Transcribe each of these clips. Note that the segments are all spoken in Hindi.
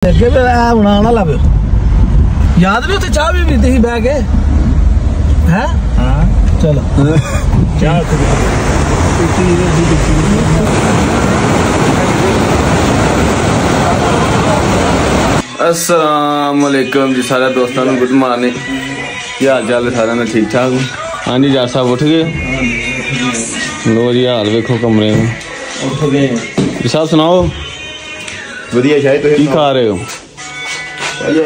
बना ला याद नहीं उत्थे चाह भी पीती बह के है। चलो अस्सलाम वालेकुम जी सारे दोस्तों को गुड मॉर्निंग। क्या हाल चाल है सारे ने ठीक ठाक हो? हाँ जी जट साहब उठ गए। लो जी हाल वेखो कमरे में उठ गए जी साहब सुनाओ वधिया शायद की खा रहे हो?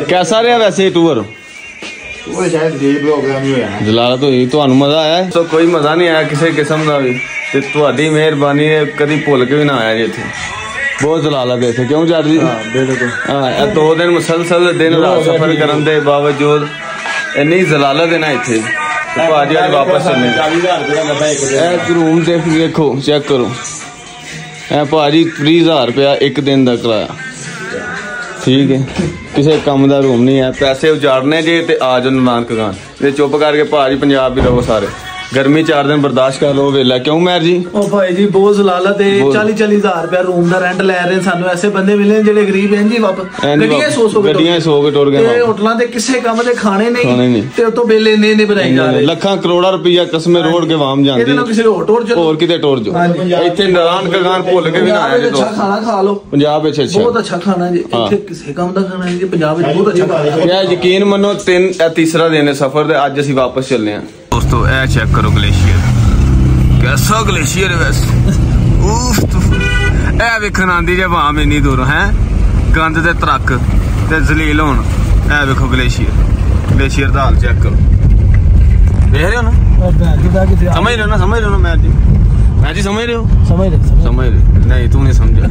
कैसा रहा वैसे टूर? शायद ठीक प्रोग्राम ही होया जलालत हुई ਤੁਹਾਨੂੰ मजा आया? तो कोई मजा नहीं आया किसी किस्म का भी ते ਤੁਹਾਡੀ ਮਿਹਰਬਾਨੀ ने कभी भुल के भी ना आया जी इत्थे बहुत जलालत है इत्थे क्यों जट जी? बिल्कुल हाँ 2 दिन मुसलसल दिन रात सफर करने के बावजूद इन्नी जलालत है ना इत्थे भाजी आज वापस चले। रूम देखो चेक करो भाजी 30,000 रुपया एक दिन का किराया ठीक है किसी काम का रूम नहीं है। पैसे उजाड़ने जे ते आ जाओ नानक गान ते चुप करके भाजी पंजाब भी रहो सारे गर्मी 4 दिन बर्दाश्त कर लो वेला क्यों मैर जी? ओ भाई जी बहुत जलालत है 40,000 रुपया रूम का रेंट ले रहे सानू ऐसे बंदे मिले जेडे गरीब हैं जी वापस गड्डियां 100 के टुर गए होटलों ते किसी काम दे खाने नहीं ते तो बिल इन्ने बनाई जा रहे लाखां करोड़ा रुपया कस्मे रोड के वाम जांदी इतना किसी और किते टुर जो इथे नानक गान भुल के भी ना आए अच्छा खाना खा लो पंजाब में बहुत अच्छा खाना जी इथे किसी काम दा खाना है जी पंजाब में बहुत अच्छा खाना है। यकीन मनो तीसरा दिन है सफर दे अज असि वापस चलने हैं दोस्तों। ए चेक करो ग्लेशियर कैसा ग्लेशियर है वैसे ए वेखन आंदी जे वाम इन्नी दूर है गंद ते ट्रक ते जलील होन ए वेखो ग्लेशियर दा हाल चेक करो देख रहे हो ना समझ रहे हो ना मैं जी समझ रहे हो समझ रहे नहीं तू नहीं समझा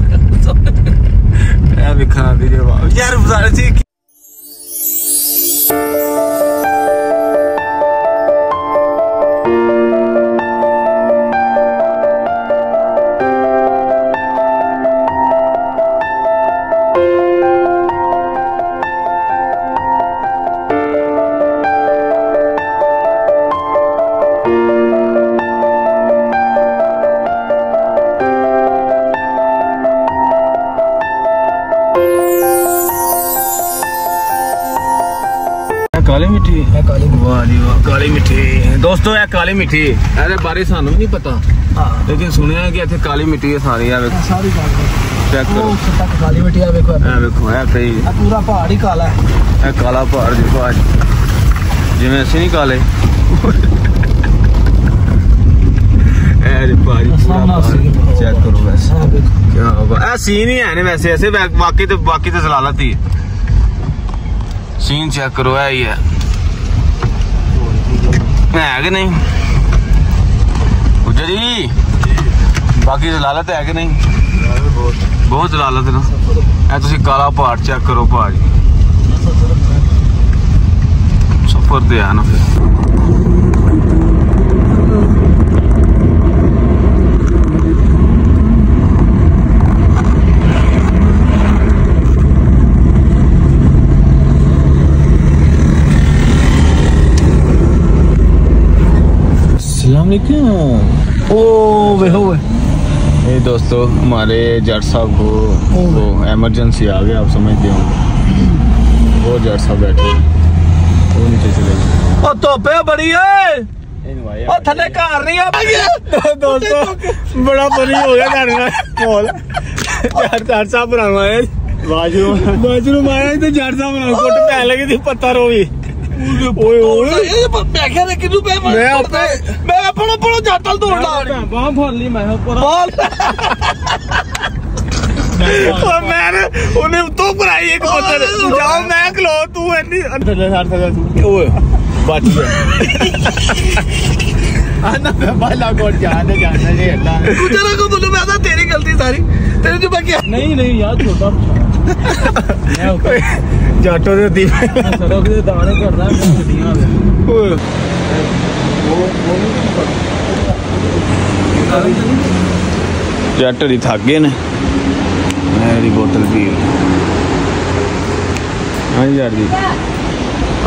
ए वेखन आंदी जे वाम यार सारे जी काली मिट्टी वाह जी वाह काली मिट्टी दोस्तों ये काली मिट्टी ਇਹਦੇ ਬਾਰੇ ਸਾਨੂੰ ਵੀ ਨਹੀਂ ਪਤਾ लेकिन सुनिया कि ਇੱਥੇ काली मिट्टी है सारी ਆ ਵੇਖੋ सारी चेक करो तक काली मिट्टी आ ਵੇਖੋ ਇਹ ਕਈ पूरा पहाड़ ही काला है ਇਹ ਕਾਲਾ ਪਹਾੜ ਜੀ ਬਾਜ ਜਿਵੇਂ ਅਸੀਂ ਨਹੀਂ ਕਾਲੇ ਇਹ ਜੀ ਬਾਜ चेक करो वैसे क्या होगा ਇਹ सीन ही है ने वैसे ऐसे बाकी तो जलालत ही सीन चेक करो है ही है कि नहीं जी बाकी जलालत है कि नहीं? बहुत जलालत है ना तुसी काला पहाड़ चेक करो पहाड़ सफर तो है ना फिर ओ वे ये दोस्तों हमारे जट साहब को वो एमरजेंसी आ गया आप समझते हो वो जट साहब बैठे वो नीचे चले गए। ओ धुप्प बड़ी है ओ थले घर नहीं आ दोस्तों बड़ा बनी हो गया घर में बोल जट साहब बनावा है बाजू माया तो जट साहब बना कोट पै लगी थी पत्थर हो भी ओए ओए मैं क्या रे किदू पे मैं अपना जाटल तोड़ ला बाह फड़ ली मैं ऊपर और मैंने उन्हें तो कराई एक पत्थर जाओ मैं खलो तू इतनी थले सार सका तू ओए बच गया आना मैं बाला कोट जाने जे अल्लाह तू जरा को बोलो मैं तेरी गलती सारी तेरे जो बाकी नहीं यार छोटा जाटो दे दी सड़क दे दाने करदा गड्डियां ओए जट ही थक गए ने मेरी बोतल पी हाँ जी यार जी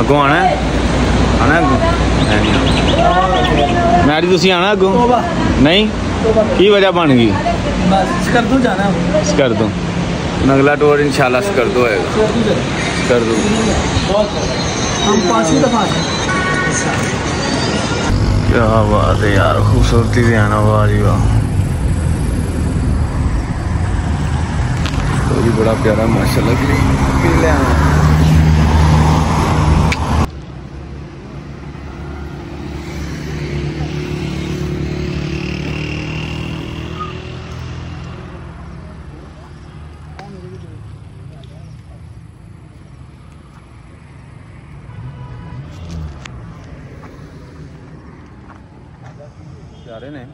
अगों आना मैरी तुसी आना अगों नहीं की वजह बन गई बस कर दूं जाना कर दूं अगला टूर इंशाल्लाह कर दो कर दो। हम 5वीं दफा क्या बात है यार, खूबसूरती भी आना, वाह जी वाह। तो भी बड़ा प्यारा माशाल्लाह पी आना। प्यारे ने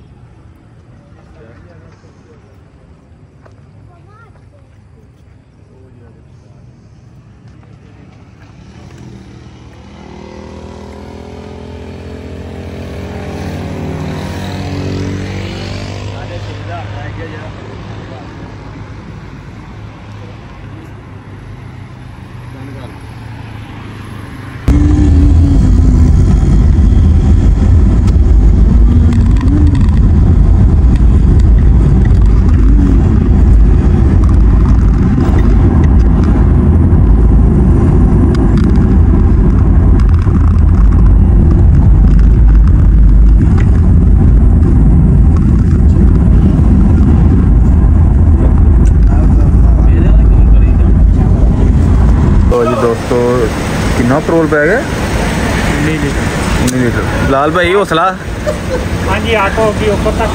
दोस्तों कितना पेट्रोल पै गया? 19 लीटर। लाल भाई हौसला। हाँ जी ऑटो की ऊपर तक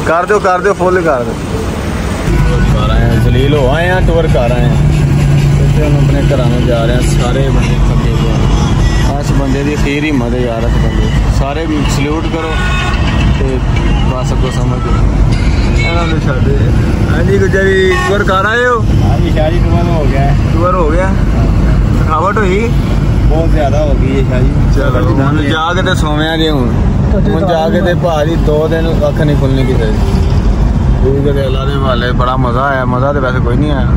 कर दो फुल कर दो। जलील हो आए हैं, टूर कर आए हैं, हम अपने घर में जा रहे हैं। सारे बंदे थके हुए हैं, इस बंदे की खीर हिम्मत है यार, इस बंदे सारे सल्यूट करो तो बस को समझ हाँ जी गुजरी टूर कर आए हो? हाँ जी शाह जी टूर हो गया। थकावट हुई बहुत ज्यादा हो गई है शाह जी। चलो हम जाके तो सोवे जी, हूँ जाके तो भाजी 2 दिन अख नहीं खुलने की। ठीक है अल्लाह के हवाले, बड़ा मज़ा आया। मज़ा तो वैसे कोई नहीं आया।